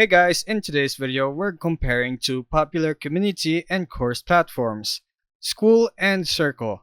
Hey guys, in today's video, we're comparing two popular community and course platforms, Skool and Circle.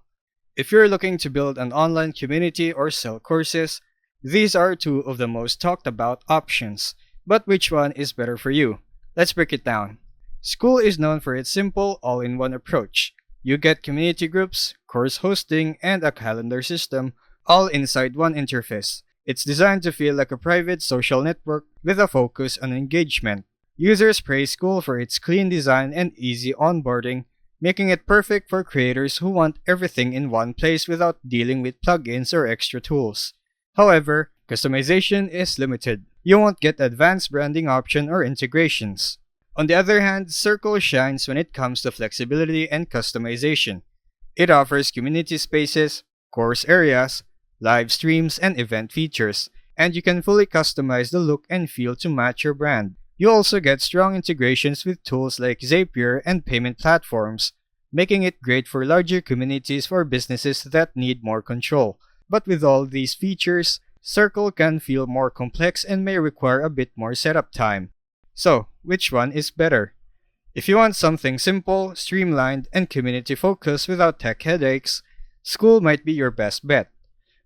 If you're looking to build an online community or sell courses, these are two of the most talked about options. But which one is better for you? Let's break it down. Skool is known for its simple, all-in-one approach. You get community groups, course hosting, and a calendar system, all inside one interface. It's designed to feel like a private social network with a focus on engagement. Users praise Skool for its clean design and easy onboarding, making it perfect for creators who want everything in one place without dealing with plugins or extra tools. However, customization is limited. You won't get advanced branding option or integrations. On the other hand, Circle shines when it comes to flexibility and customization. It offers community spaces, course areas, live streams, and event features, and you can fully customize the look and feel to match your brand. You also get strong integrations with tools like Zapier and payment platforms, making it great for larger communities or businesses that need more control. But with all these features, Circle can feel more complex and may require a bit more setup time. So, which one is better? If you want something simple, streamlined, and community-focused without tech headaches, Skool might be your best bet.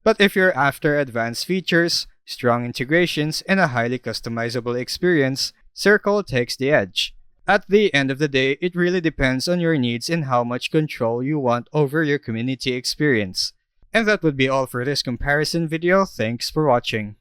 But if you're after advanced features, strong integrations, and a highly customizable experience, Circle takes the edge. At the end of the day, it really depends on your needs and how much control you want over your community experience. And that would be all for this comparison video. Thanks for watching.